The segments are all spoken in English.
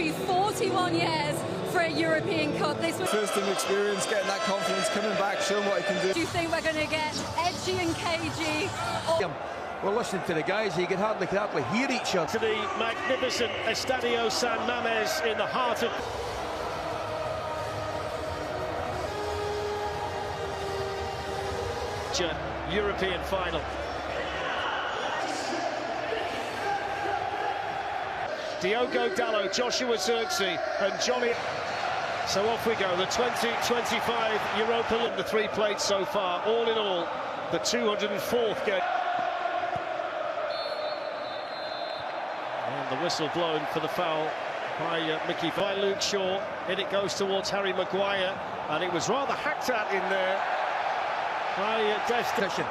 41 years for a European Cup. This was first time experience, getting that confidence, coming back, showing what he can do. Do you think we're going to get edgy and cagey? Well, listening to the guys, you could hardly hear each other. To the magnificent Estadio San Mamés in the heart of... European final. Diogo Dalot, Joshua Zirkzee and Johnny. So off we go, the 2025 Europa League. The 3 played so far, all in all, the 204th game. And the whistle blown for the foul by Luke Shaw. In it goes towards Harry Maguire, and it was rather hacked at in there by Destin.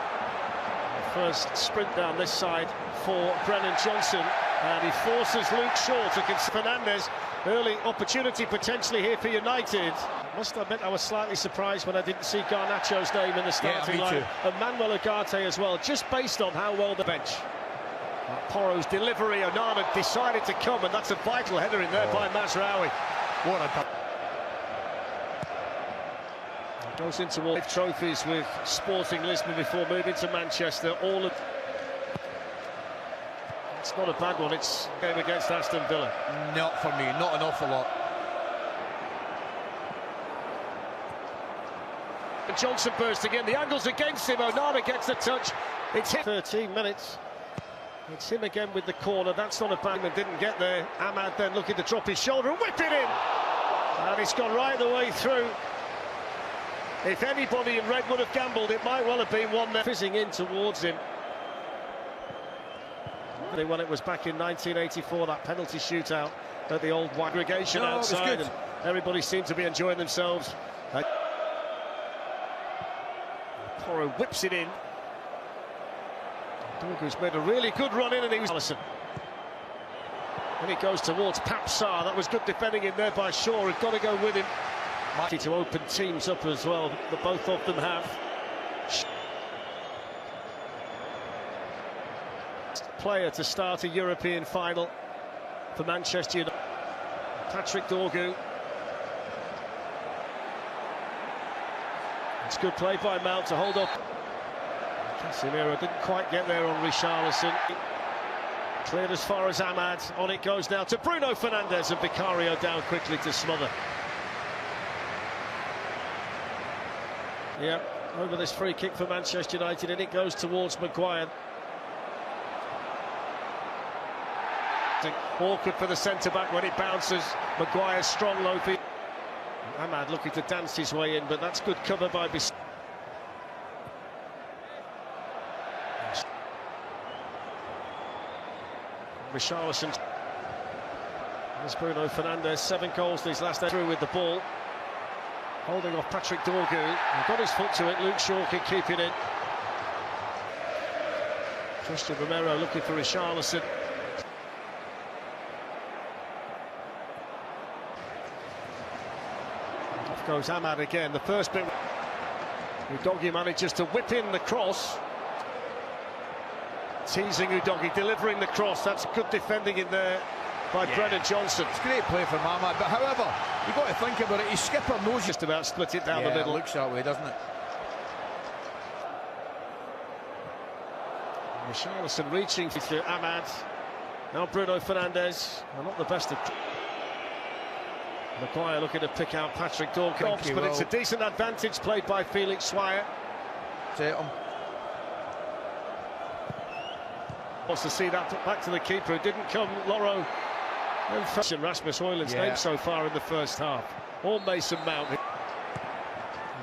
First sprint down this side for Brennan Johnson, and he forces Luke Shaw to consider Fernandes. Early opportunity potentially here for United. Must admit I was slightly surprised when I didn't see Garnacho's name in the starting line, and Manuel Ugarte as well, just based on how well the bench. Porro's delivery, Onana decided to come, and that's a vital header in there by Mazraoui. What a... Goes into all trophies with Sporting Lisbon before moving to Manchester. All of... It's not a bad one, it's a game against Aston Villa. Not for me, not an awful lot. And Johnson burst again, the angle's against him, Onana gets the touch. It's hit 13 minutes. It's him again with the corner, that's not a bad one, didn't get there. Ahmad then looking to drop his shoulder and whip it in! And it's gone right the way through. If anybody in red would have gambled, it might well have been one there. Fizzing in towards him. When it was back in 1984, that penalty shootout at the old aggregation outside, and everybody seemed to be enjoying themselves. Porro whips it in. Dorgu's made a really good run in, and he was Allison. And it goes towards Papsar. That was good defending in there by Shaw, who'd got to go with him. To open teams up as well, that both of them have. Player to start a European final for Manchester United. Patrick Dorgu. It's good play by Mount to hold up. Casemiro didn't quite get there on Richarlison. Cleared as far as Ahmad. On it goes now to Bruno Fernandes, and Vicario down quickly to smother. Yeah, over this free kick for Manchester United, and it goes towards Maguire. Awkward for the centre-back when it bounces. Maguire's strong low feet. Ahmad looking to dance his way in, but that's good cover by Bis. Richarlison. There's Bruno Fernandes, 7 goals these last through with the ball. Holding off Patrick Dorgu. He got his foot to it. Luke Shaw can keep it in. Christian Romero looking for Richarlison. Off goes Ahmad again. The first bit. Udogie manages to whip in the cross. Teasing Udogie, delivering the cross. That's good defending in there by Brennan Johnson. It's great play from Ahmad, but however, you've got to think about it, his skipper knows just about split it down the middle. It looks that way, doesn't it? Richarlison reaching to Ahmad. Now Bruno Fernandes. Well, not the best of... Maguire looking to pick out Patrick Dorgu, but it's a decent advantage played by Felix Swire. Wants to see that back to the keeper, who didn't come. Loro and Rasmus Højlund's name so far in the first half. Or Mason Mount.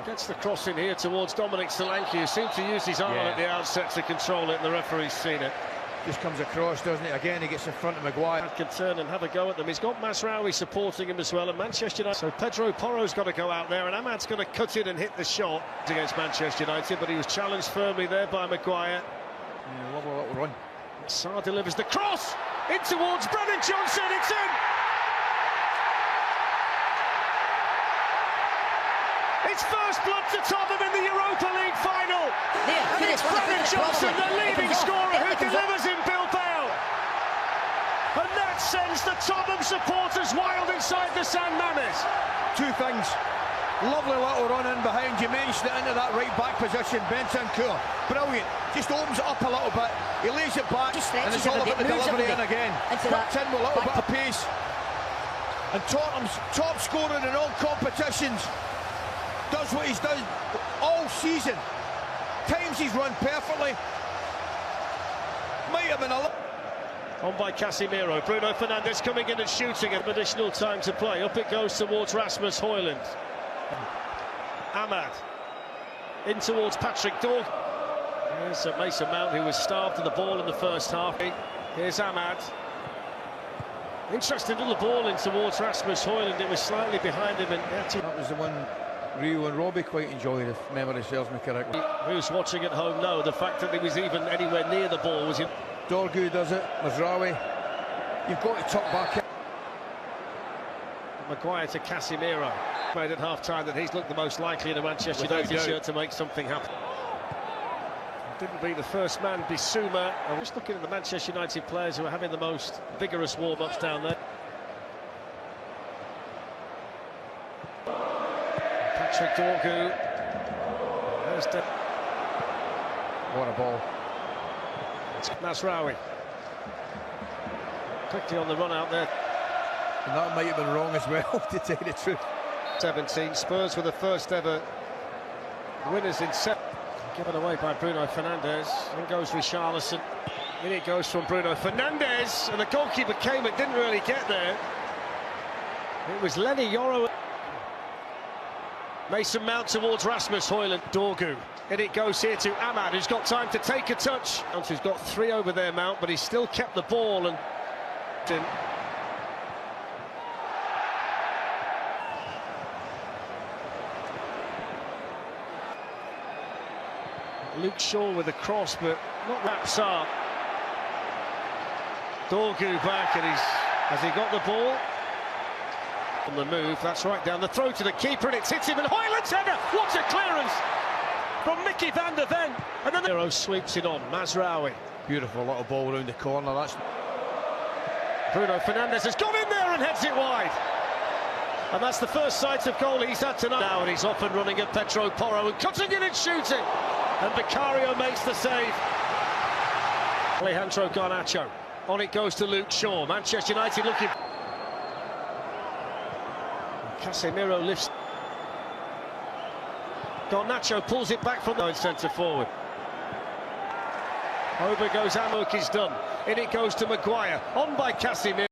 Gets the cross in here towards Dominic Solanke, who seemed to use his arm at the outset to control it, and the referee's seen it. Just comes across, doesn't it? Again, he gets in front of Maguire. Can turn and have a go at them. He's got Mazraoui supporting him as well, and Manchester United. So Pedro Porro's got to go out there, and Ahmad's going to cut in and hit the shot against Manchester United, but he was challenged firmly there by Maguire. Yeah, lovely little run. Sarr delivers the cross in towards Brennan Johnson. It's in. It's first blood to Tottenham in the Europa League final. And it's Brennan Johnson, the leading scorer, who delivers in Bilbao. And that sends the Tottenham supporters goes wild inside the San Mames. Two things. Lovely little run in behind. You mentioned it into that right back position. Bentancur, brilliant. Just opens it up a little bit. He lays it back, and it's all about the delivery in again. Whipped in with a little bit of pace. And Tottenham's top scorer in all competitions does what he's done all season. Times he's run perfectly. Might have been a little. On by Casemiro. Bruno Fernandes coming in and shooting at additional time to play. Up it goes towards Rasmus Højlund. Ahmad in towards Patrick Dorg. Here's Mason Mount, who was starved of the ball in the first half. Here's Ahmad. Interesting little ball in towards Rasmus Højlund. It was slightly behind him. And that was the one Rio and Robbie quite enjoyed, if memory serves me correctly. Who's watching at home know the fact that he was even anywhere near the ball was in. Dorgu does it. Mazraoui. You've got to tuck back in. Maguire to Casemiro. Made at half-time that he's looked the most likely in a Manchester United shirt to make something happen. Didn't be the first man, Bissouma. I'm just looking at the Manchester United players who are having the most vigorous warm-ups down there. Patrick Dorgu. What a ball. It's Mazraoui. Quickly on the run out there. And that might have been wrong as well, to tell you the truth. 17, Spurs were the first ever winners in 7. Given away by Bruno Fernandes. In goes Richarlison. In it goes from Bruno Fernandes. And the goalkeeper came and didn't really get there. It was Lenny Yoro. Mason Mount towards Rasmus Højlund. Dorgu. In it goes here to Ahmad, who's got time to take a touch. Who's got 3 over there, Mount, but he's still kept the ball. And Luke Shaw with a cross, but not wraps up. Dorgu back, and has he got the ball? On the move, that's right down the throw to the keeper, and it's hit him, and Højlund's header! What a clearance from Mickey van der Ven! And then the sweeps it on, Mazraoui. Beautiful little ball around the corner, that's... Bruno Fernandes has gone in there and heads it wide. And that's the first sight of goal he's had tonight. Now, and he's off and running at Pedro Porro and cutting in and shooting. And Vicario makes the save. Alejandro Garnacho. On it goes to Luke Shaw. Manchester United looking. Casemiro lifts. Garnacho pulls it back from the centre forward. Over goes Amok, is done. In it goes to Maguire. On by Casemiro.